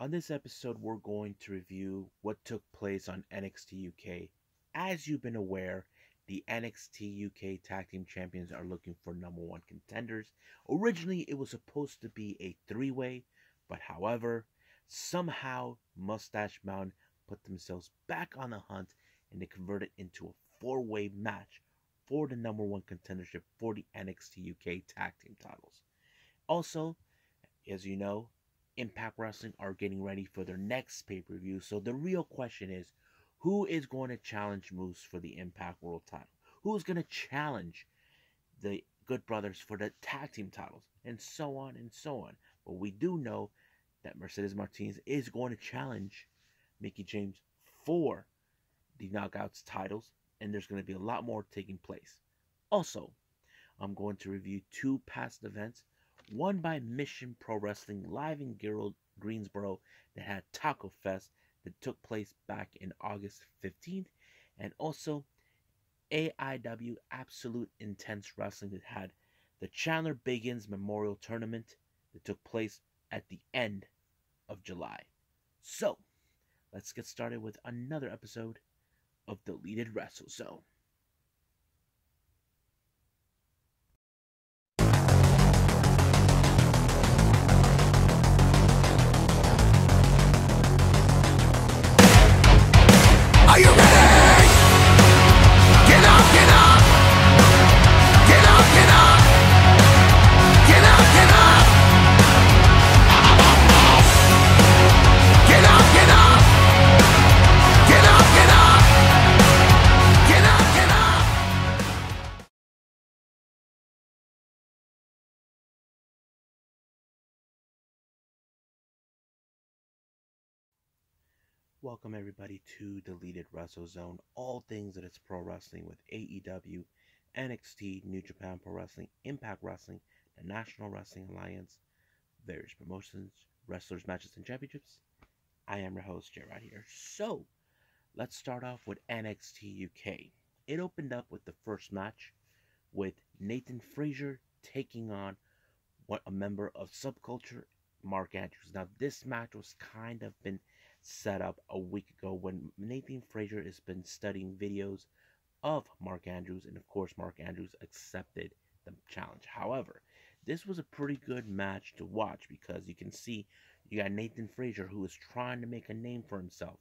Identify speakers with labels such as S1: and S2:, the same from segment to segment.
S1: On this episode, we're going to review what took place on NXT UK. As you've been aware, the NXT UK Tag Team Champions are looking for number one contenders. Originally, it was supposed to be a three-way, but however, somehow Mustache Mountain put themselves back on the hunt and they converted it into a four-way match for the number one contendership for the NXT UK Tag Team titles. Also, as you know, Impact Wrestling are getting ready for their next pay-per-view. So the real question is, who is going to challenge Moose for the Impact World title? Who's going to challenge the Good Brothers for the tag team titles? And so on and so on. But we do know that Mercedes Martinez is going to challenge Mickie James for the Knockouts titles. And there's going to be a lot more taking place. Also, I'm going to review two past events. One by Mission Pro Wrestling live in Greensboro that had Taco Fest that took place back in August 15th. And also AIW Absolute Intense Wrestling that had the Chandler Biggins Memorial Tournament that took place at the end of July. So, let's get started with another episode of Deleted Wrestle Zone.
S2: Are you ready? Get up, get up. Get up, get up. Get up, get up. Get up, get up. Get up, get up. Get up, get up.
S1: Welcome everybody to Deleted Wrestle Zone, all things that it's pro wrestling with AEW, NXT, New Japan Pro Wrestling, Impact Wrestling, the National Wrestling Alliance, various promotions, wrestlers, matches, and championships. I am your host, Jay, right here. So, let's start off with NXT UK. It opened up with the first match with Nathan Frazier taking on a member of Subculture, Mark Andrews. Now, this match was kind of been set up a week ago when Nathan Frazier has been studying videos of Mark Andrews, and of course Mark Andrews accepted the challenge. However, this was a pretty good match to watch because you can see you got Nathan Frazier who is trying to make a name for himself,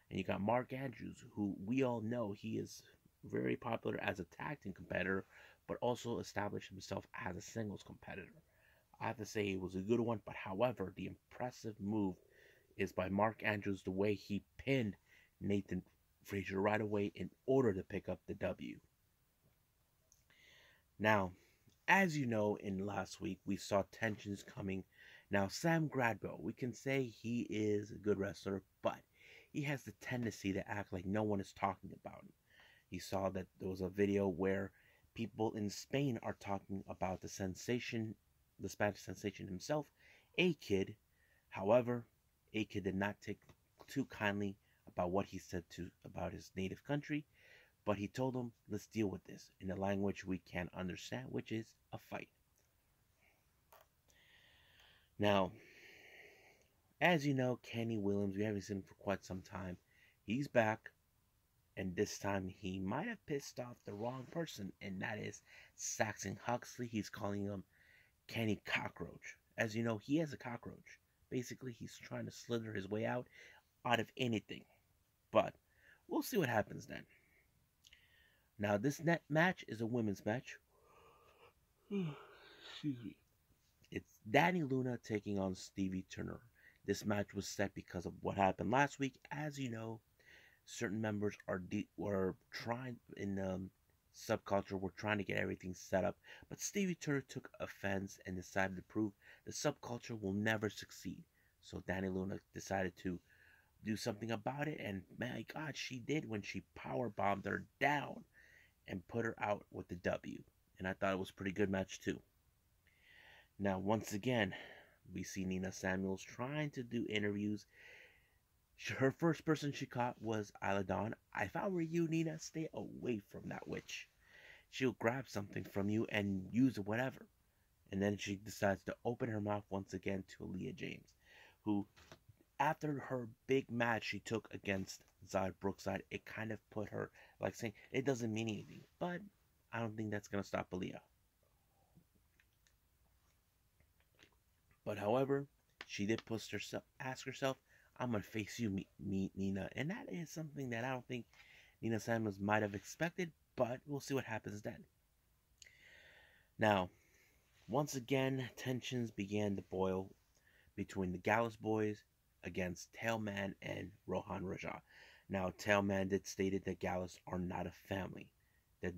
S1: and you got Mark Andrews who we all know he is very popular as a tag team competitor, but also established himself as a singles competitor. I have to say it was a good one, but however, the impressive move is by Mark Andrews, the way he pinned Nathan Frazier right away in order to pick up the W. Now, as you know, in last week, we saw tensions coming. Now, Sam Gradwell, we can say he is a good wrestler, but he has the tendency to act like no one is talking about him. You saw that there was a video where people in Spain are talking about the sensation, the Spanish sensation himself, A-Kid. However, A-Kid did not take too kindly about what he said about his native country, but he told him, let's deal with this in a language we can understand, which is a fight. Now, as you know, Kenny Williams, we haven't seen him for quite some time. He's back, and this time he might have pissed off the wrong person, and that is Saxon Huxley. He's calling him Kenny Cockroach. As you know, he has a cockroach. Basically, he's trying to slither his way out of anything. But we'll see what happens then. Now, this match is a women's match. Excuse me. It's Danny Luna taking on Stevie Turner. This match was set because of what happened last week. As you know, certain members were trying in Subculture. We're trying to get everything set up, but Stevie Turner took offense and decided to prove the Subculture will never succeed. So Danny Luna decided to do something about it, and my God, she did when she powerbombed her down and put her out with the W. And I thought it was a pretty good match too. Now, once again, we see Nina Samuels trying to do interviews. Her first person she caught was Isla Dawn. If I were you, Nina, stay away from that witch. She'll grab something from you and use whatever. And then she decides to open her mouth once again to Aaliyah James, who After her big match she took against Zaya Brookside, it kind of put her like saying it doesn't mean anything. But I don't think that's gonna stop Aaliyah. But however, she did ask herself, "I'm gonna face you, Nina," and that is something that I don't think Nina Samuels might have expected. But we'll see what happens then. Now, once again, tensions began to boil between the Gallus boys against Tailman and Rohan Raja. Now, Tailman did stated that Gallus are not a family, that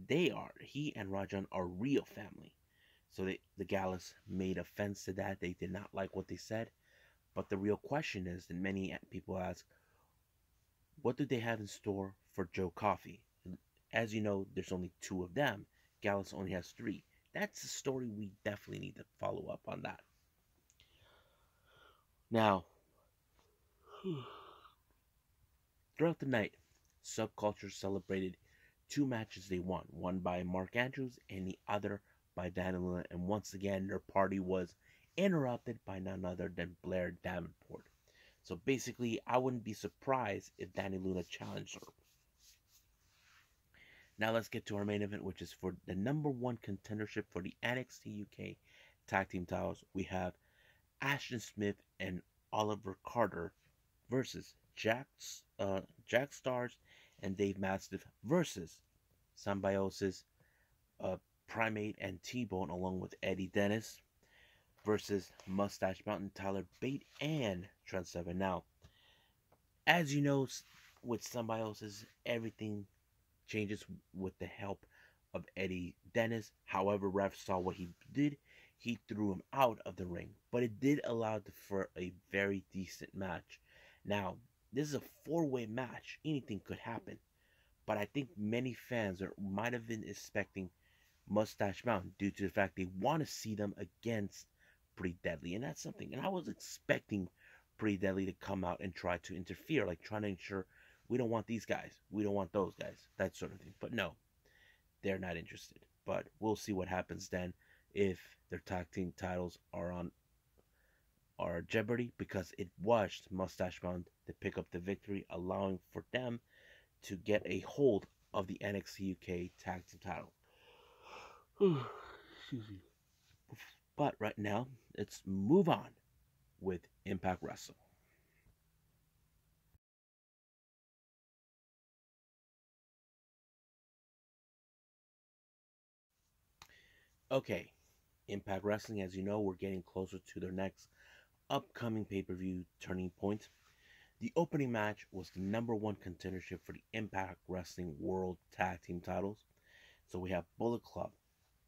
S1: he and Rajan are real family. So the Gallus made offense to that. They did not like what they said. But the real question is, and many people ask, what do they have in store for Joe Coffey? As you know, there's only two of them. Gallus only has three. That's a story we definitely need to follow up on that. Now, throughout the night, Subculture celebrated two matches they won, one by Mark Andrews and the other by Danny Luna, and once again their party was interrupted by none other than Blair Davenport. So basically, I wouldn't be surprised if Danny Luna challenged her. Now let's get to our main event, which is for the #1 contendership for the NXT UK Tag Team titles. We have Ashton Smith and Oliver Carter versus Jack Stars and Dave Mastiff versus Symbiosis, Primate and T-Bone, along with Eddie Dennis, versus Mustache Mountain, Tyler Bate, and Trent Seven. Now, as you know, with Symbiosis, everything changes with the help of Eddie Dennis. However, ref saw what he did. He threw him out of the ring, but it did allow for a very decent match. Now, this is a four-way match. Anything could happen. But I think many fans might have been expecting Mustache Mountain due to the fact they want to see them against Pretty Deadly. And that's something. And I was expecting Pretty Deadly to come out and try to interfere, like trying to ensure we don't want these guys, we don't want those guys, that sort of thing. But no, they're not interested. But we'll see what happens then if their tag team titles are jeopardy, because it was Mustache Mountain to pick up the victory, allowing for them to get a hold of the NXT UK tag team title. Excuse me. But right now, let's move on with Impact Wrestling. Okay, Impact Wrestling, as you know, we're getting closer to their next upcoming pay-per-view Turning Point. The opening match was the #1 contendership for the Impact Wrestling World Tag Team titles. So we have Bullet Club,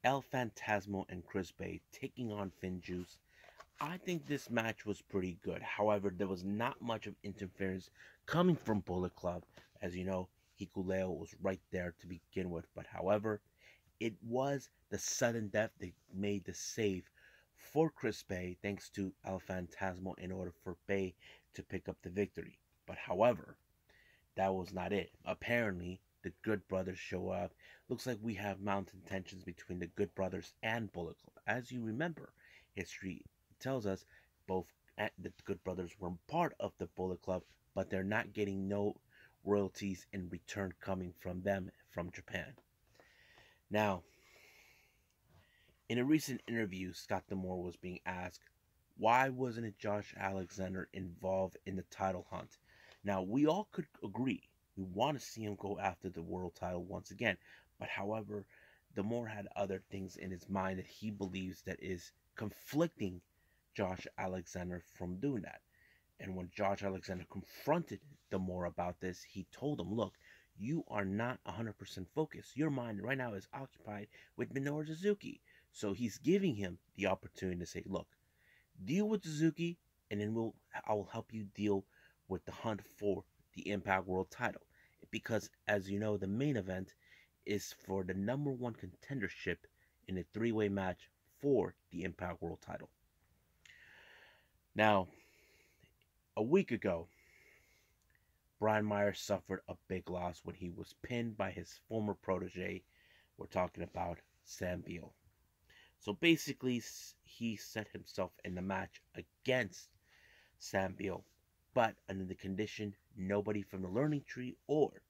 S1: El Phantasmo, and Chris Bay taking on Finn Juice. I think this match was pretty good. However, there was not much of interference coming from Bullet Club. As you know, Hikuleo was right there to begin with. But however, it was the sudden death that made the save for Chris Bay, thanks to El Phantasmo, in order for Bay to pick up the victory. But however, that was not it. Apparently, the Good Brothers show up. Looks like we have mounting tensions between the Good Brothers and Bullet Club. As you remember, history tells us both the Good Brothers were part of the Bullet Club, but they're not getting no royalties in return coming from them from Japan. Now, in a recent interview, Scott D'Amore was being asked, why wasn't it Josh Alexander involved in the title hunt? Now, we all could agree. We want to see him go after the world title once again. But however, D'Amore had other things in his mind that he believes that is conflicting Josh Alexander from doing that. And when Josh Alexander confronted D'Amore about this, he told him, look, you are not 100% focused. Your mind right now is occupied with Minoru Suzuki. So he's giving him the opportunity to say, look, deal with Suzuki, and then I will help you deal with the hunt for the Impact World title. Because, as you know, the main event is for the #1 contendership in a three-way match for the Impact World title. Now, a week ago, Brian Myers suffered a big loss when he was pinned by his former protege. We're talking about Sam Beal. So basically, he set himself in the match against Sam Beal. but under the condition nobody from the learning tree or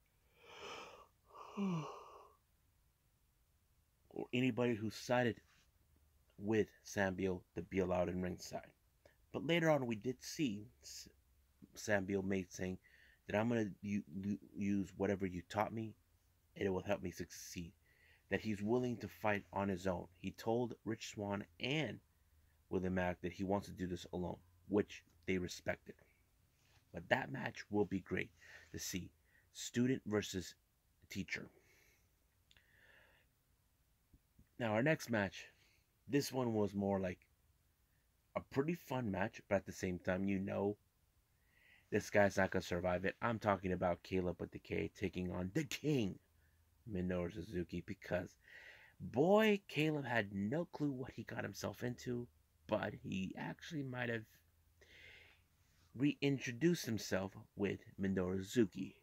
S1: anybody who sided with Sambiel to be allowed in ringside. But later on, we did see Sambiel made saying that I'm going to use whatever you taught me and it will help me succeed. That he's willing to fight on his own. He told Rich Swann and William Mack that he wants to do this alone, which they respected. But that match will be great to see. Student versus teacher. Now, our next match, this one was more like a pretty fun match, but at the same time, you know this guy's not going to survive it. I'm talking about Caleb with the K taking on the King, Minoru Suzuki, because boy, Caleb had no clue what he got himself into, but he actually might have reintroduced himself with Minoru Suzuki.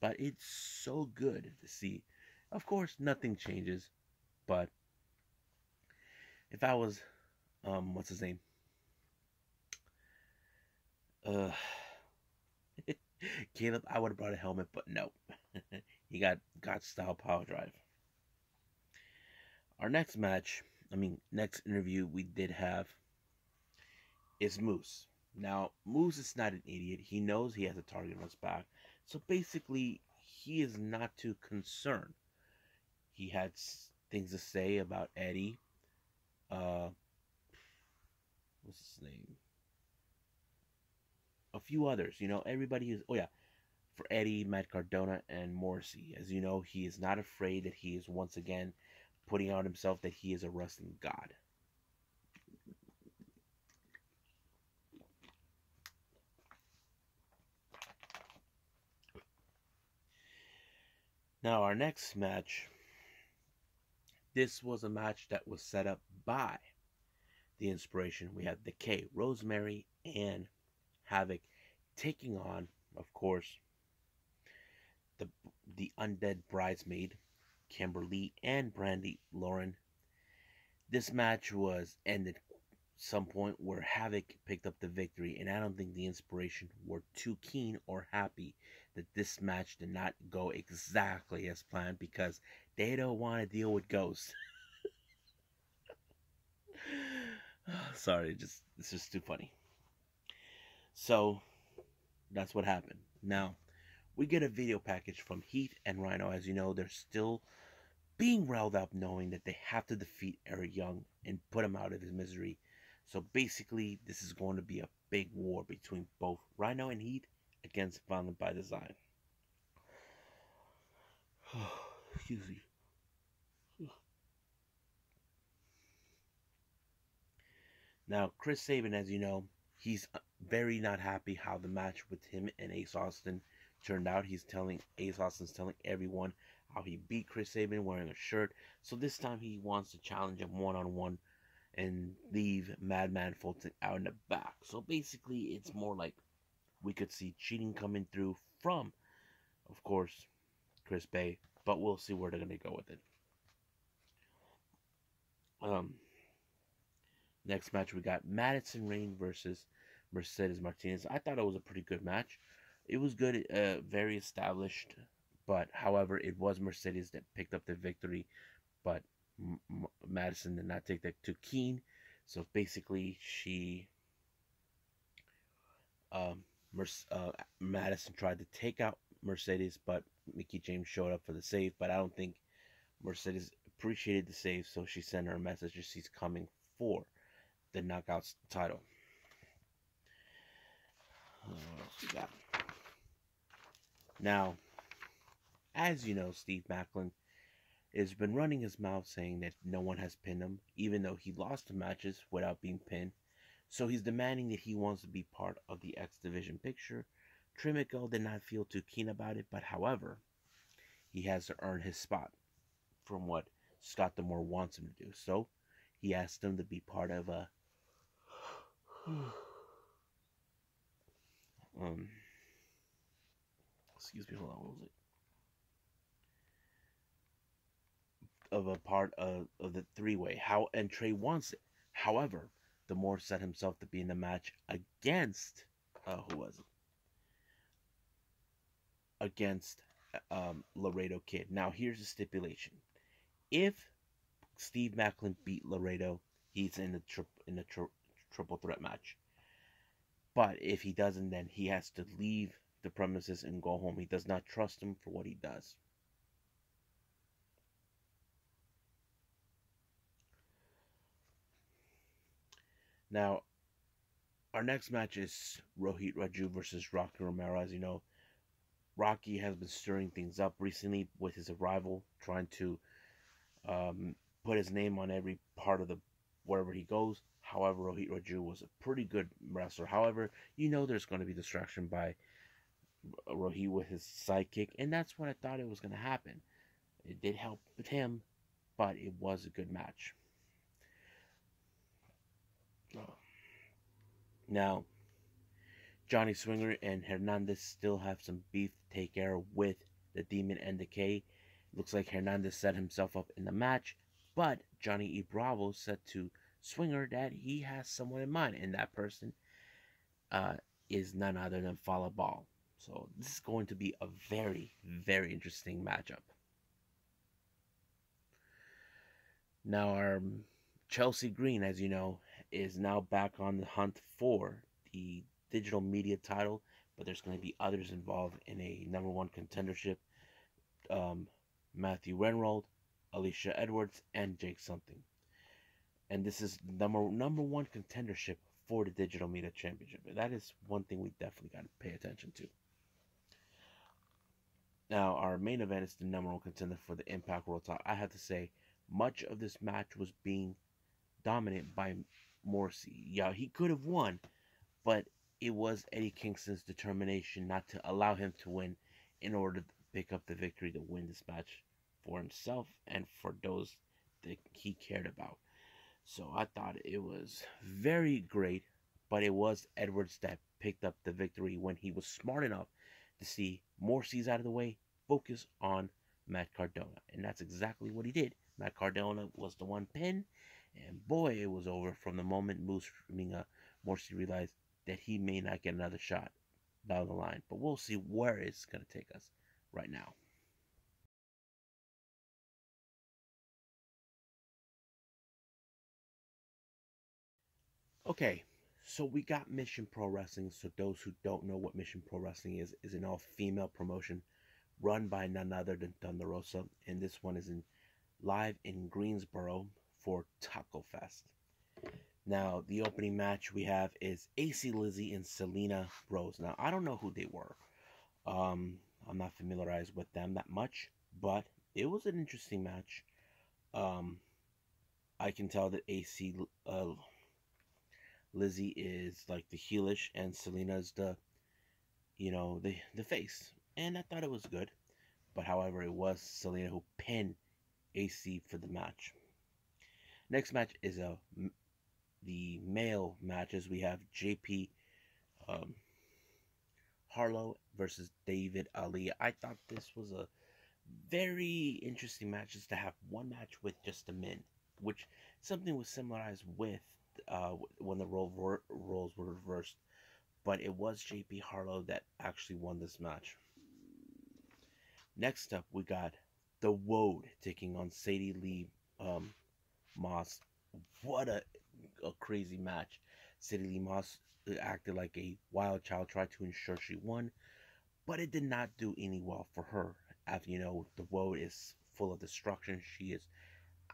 S1: But it's so good to see. Of course, nothing changes, but if I was, what's his name? Caleb, I would have brought a helmet, but no. He got style power drive. Our next next interview we did have is Moose. Now, Moose is not an idiot. He knows he has a target on his back. So basically, he is not too concerned. He had things to say about Eddie. What's his name? A few others. You know, everybody is... Oh, yeah. For Eddie, Matt Cardona, and Morrissey. As you know, he is not afraid that he is once again putting out himself that he is a wrestling god. Now, our next match, this was a match that was set up by the Inspiration. We have the K, Rosemary, and Havoc taking on, of course, the undead bridesmaid, Kimberly, and Brandy Lauren. This match was ended some point where Havoc picked up the victory, and I don't think the Inspiration were too keen or happy that this match did not go exactly as planned because they don't want to deal with ghosts. Sorry, it's just too funny. So that's what happened. Now we get a video package from Heath and Rhino. As you know, they're still being riled up knowing that they have to defeat Eric Young and put him out of his misery. So basically, this is going to be a big war between both Rhino and Heath against Violent by Design. Excuse me. Now, Chris Sabin, as you know, he's very not happy how the match with him and Ace Austin turned out. Ace Austin's telling everyone how he beat Chris Sabin wearing a shirt. So this time he wants to challenge him one-on-one and leave Madman Fulton out in the back. So basically, it's more like we could see cheating coming through from, of course, Chris Bay. But we'll see where they're going to go with it. Next match, we got Madison Rayne versus Mercedes Martinez. I thought it was a pretty good match. It was good, very established. But, however, it was Mercedes that picked up the victory. But Madison did not take that too keen. So, basically, Madison tried to take out Mercedes, but Mickie James showed up for the save. But I don't think Mercedes appreciated the save, so she sent her a message that she's coming for the Knockouts title. What else we got? Now, as you know, Steve Maclin has been running his mouth saying that no one has pinned him, even though he lost the matches without being pinned. So he's demanding that he wants to be part of the X Division picture. Trimiko did not feel too keen about it, but however, he has to earn his spot from what Scott D'Amore wants him to do. So he asked him to be part of a excuse me, hold on, what was it? Of a part of the three-way. And Trey wants it. However, the more set himself to be in the match against who was it? Against Laredo Kid. Now here's the stipulation: if Steve Macklin beat Laredo, he's in the triple threat match. But if he doesn't, then he has to leave the premises and go home. He does not trust him for what he does. Now, our next match is Rohit Raju versus Rocky Romero. As you know, Rocky has been stirring things up recently with his arrival, trying to put his name on every part of the wherever he goes. However, Rohit Raju was a pretty good wrestler. However, you know there's going to be distraction by Rohit with his sidekick, and that's what I thought it was going to happen. It did help with him, but it was a good match. Now, Johnny Swinger and Hernandez still have some beef to take care of with the Demon and Decay. Looks like Hernandez set himself up in the match, but Johnny E. Bravo said to Swinger that he has someone in mind, and that person is none other than Fallah Ball. So this is going to be a very, very interesting matchup. Now, our Chelsea Green, as you know, is now back on the hunt for the digital media title, but there's going to be others involved in a #1 contendership. Matthew Renrold, Alicia Edwards, and Jake Something. And this is number one contendership for the digital media championship. That is one thing we definitely got to pay attention to. Now, our main event is the #1 contender for the Impact World title. I have to say, much of this match was being dominated by Morrissey. Yeah, he could have won, but it was Eddie Kingston's determination not to allow him to win in order to pick up the victory to win this match for himself and for those that he cared about. So I thought it was very great, but it was Edwards that picked up the victory when he was smart enough to see Morrissey's out of the way, focus on Matt Cardona. And that's exactly what he did. Matt Cardona was the one pin, and boy, it was over from the moment Morrissey realized that he may not get another shot down the line. But we'll see where it's going to take us right now. Okay, so we got Mission Pro Wrestling. So those who don't know what Mission Pro Wrestling is an all-female promotion run by none other than Thunder Rosa, and this one is live in Greensboro for Taco Fest. Now, the opening match we have is AC Lizzie and Selena Rose. Now, I don't know who they were. I'm not familiarized with them that much, but it was an interesting match. I can tell that AC Lizzie is like the heelish, and Selena's the face. And I thought it was good. But however, it was Selena who pinned AC for the match. Next match is the male matches. We have JP Harlow versus David Ali. I thought this was a very interesting match, just to have one match with just the men, which something was similarized with when the roles were reversed. But it was JP Harlow that actually won this match. Next up, we got The Woad taking on Sadie Lee Moss. What a crazy match. Sadie Lee Moss acted like a wild child, tried to ensure she won, but it did not do any well for her. As you know, The Woad is full of destruction. She is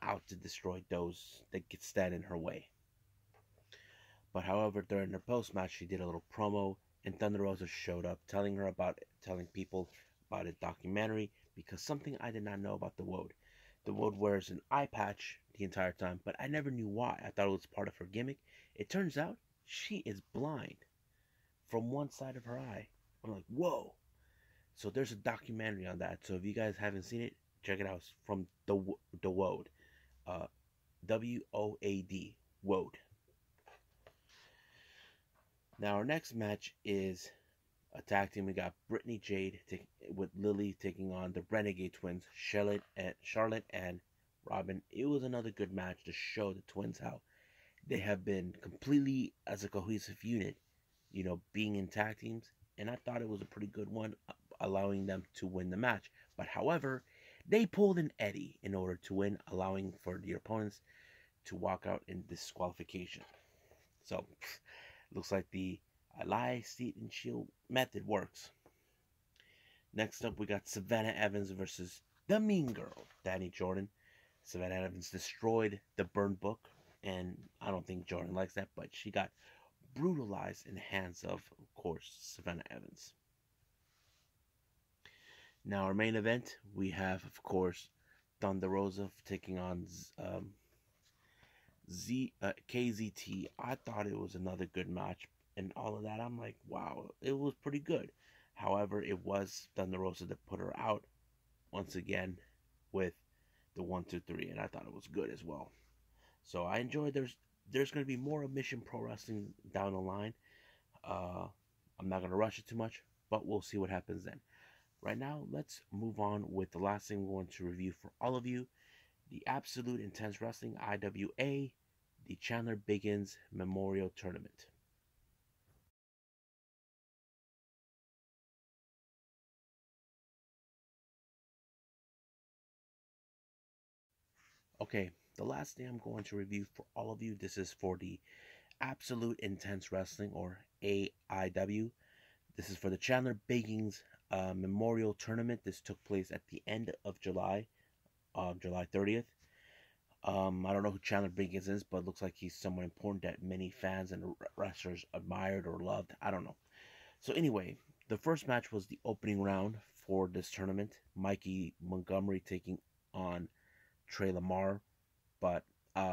S1: out to destroy those that stand in her way. But however, during her post-match, she did a little promo, and Thunder Rosa showed up, telling people about a documentary, because something I did not know about The Woad. The Woad wears an eye patch the entire time, but I never knew why. I thought it was part of her gimmick. It turns out she is blind from one side of her eye. I'm like, whoa. So there's a documentary on that. So if you guys haven't seen it, check it out. It's from The Woad. WOAD. Woad. Now our next match is a tag team. We got Brittany Jade with Lily taking on the Renegade Twins, Charlotte and Robin. It was another good match to show the twins how They have been completely as a cohesive unit, being in tag teams, and I thought it was a pretty good one, allowing them to win the match. But however, they pulled an Eddie in order to win, allowing for the opponents to walk out in disqualification. So, looks like the lie, seat, and shield method works. Next up, we got Savannah Evans versus the Mean Girl, Danny Jordan. Savannah Evans destroyed the burn book, and I don't think Jordan likes that, but she got brutalized in the hands of course, Savannah Evans. Now, our main event, we have, of course, Thunder Rosa taking on KZT. I thought it was another good match, and all of that. I'm like, wow, it was pretty good. However, it was Thunder Rosa that put her out once again with the 1-2-3, and I thought it was good as well. So I enjoyed. There's going to be more of Mission Pro Wrestling down the line. I'm not going to rush it too much, but we'll see what happens then. Right now, let's move on with the last thing we want to review for all of you: the Absolute Intense Wrestling IWA, the Chandler Biggins Memorial Tournament. Okay, the last thing I'm going to review for all of you, this is for the Absolute Intense Wrestling, or AIW. This is for the Chandler Biggins Memorial Tournament. This took place at the end of July, July 30th. I don't know who Chandler Biggins is, but it looks like he's someone important that many fans and wrestlers admired or loved. I don't know. So anyway, the first match was the opening round for this tournament. Mikey Montgomery taking on Trey Lamar, but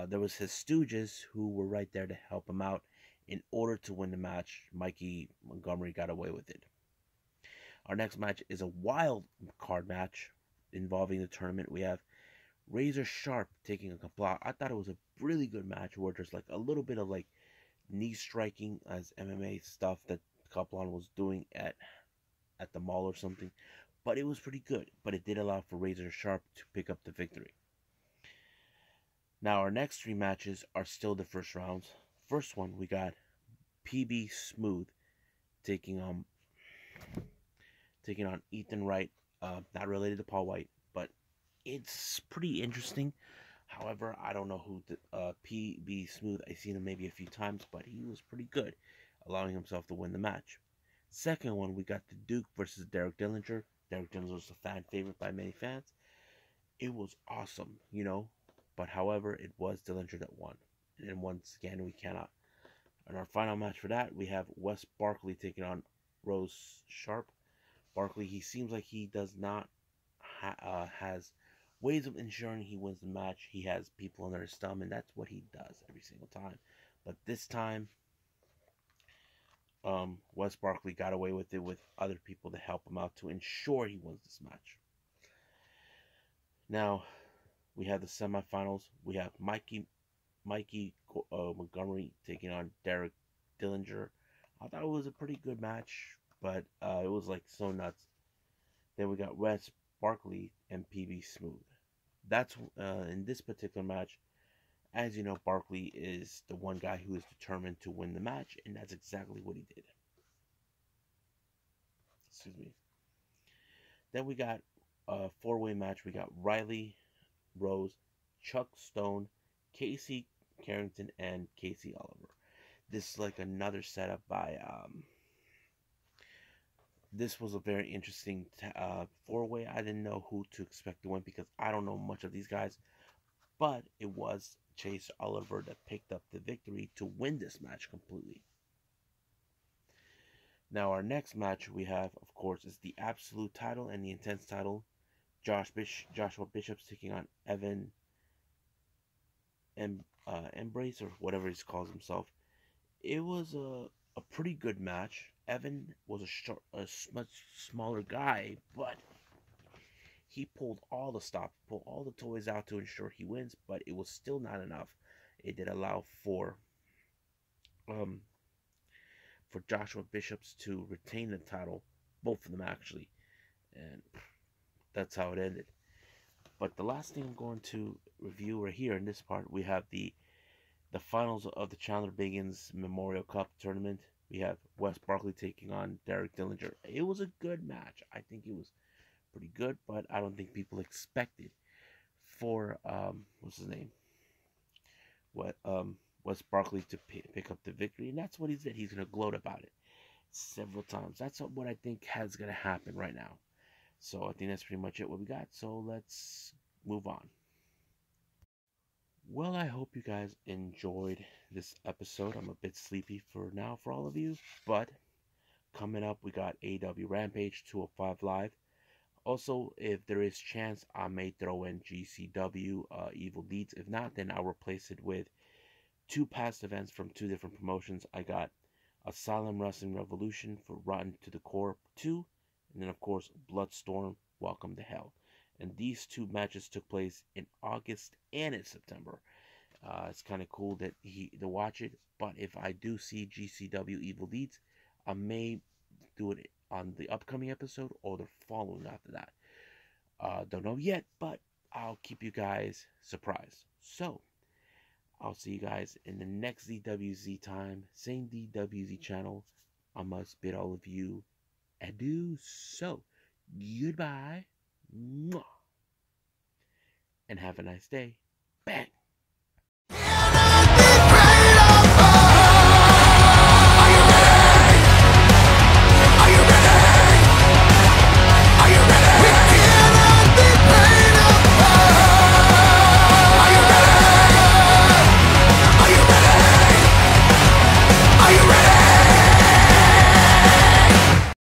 S1: there was his stooges who were right there to help him out. In order to win the match, Mikey Montgomery got away with it. Our next match is a wild card match involving the tournament. We have Razor Sharp taking a Kapla. I thought it was a really good match where there's like a little bit of like knee striking as MMA stuff that Kaplan was doing at the mall or something, but it was pretty good. But it did allow for Razor Sharp to pick up the victory. Now our next three matches are still the first rounds. First one, we got PB Smooth taking on Ethan Wright. Not related to Paul White, but it's pretty interesting. However, I don't know who the PB Smooth. I've seen him maybe a few times, but he was pretty good, allowing himself to win the match. Second one, we got the Duke versus Derek Dillinger. Derek Dillinger was a fan favorite by many fans. It was awesome, but however, it was Dillinger that won. And once again, we cannot. In our final match for that, we have Wes Barkley taking on Rose Sharp. Barkley, he seems like he does not has ways of ensuring he wins the match. He has people under his thumb, and that's what he does every single time. But this time, Wes Barkley got away with it with other people to help him out to ensure he wins this match. Now, we have the semifinals. We have Mikey Montgomery taking on Derek Dillinger. I thought it was a pretty good match, but it was like so nuts. Then we got Wes Barkley and PB Smooth. That's in this particular match. As you know, Barkley is the one guy who is determined to win the match, and that's exactly what he did. Excuse me. Then we got a four-way match. We got Riley Rose, Chuck Stone, Casey Carrington, and Casey Oliver. This is like another setup by this was a very interesting four-way. I didn't know who to expect to win because I don't know much of these guys, but it was Chase Oliver that picked up the victory to win this match completely. Now our next match we have, of course, is the Absolute title and the Intense title. Joshua Bishop's taking on Evan Embrace, or whatever he calls himself. It was a pretty good match. Evan was a much smaller guy, but he pulled all the stops, pulled all the toys out to ensure he wins, but it was still not enough. It did allow for Joshua Bishops to retain the title, both of them actually, and that's how it ended. But the last thing I'm going to review right here in this part, we have the the finals of the Chandler Biggins Memorial Cup Tournament. We have Wes Barkley taking on Derek Dillinger. It was a good match. I think it was pretty good, but I don't think people expected for what's his name? What Wes Barkley to pick up the victory, and that's what he did. He's gonna gloat about it several times. That's what I think has gonna happen right now. So I think that's pretty much it what we got. So let's move on. Well, I hope you guys enjoyed this episode. I'm a bit sleepy for now for all of you, but coming up we got AEW Rampage 205 Live. Also, if there is chance, I may throw in GCW Evil Deeds. If not, then I'll replace it with two past events from two different promotions. I got Asylum Wrestling Revolution for Rotten to the Core 2, and then of course Bloodstorm Welcome to Hell. And these two matches took place in August and in September. It's kind of cool to watch it, but if I do see GCW Evil Deeds, I may do it on the upcoming episode or the following after that. Don't know yet, but I'll keep you guys surprised. So, I'll see you guys in the next DWZ time, same DWZ channel. I must bid all of you adieu. So, goodbye. Mwah. And have a nice day. Bang.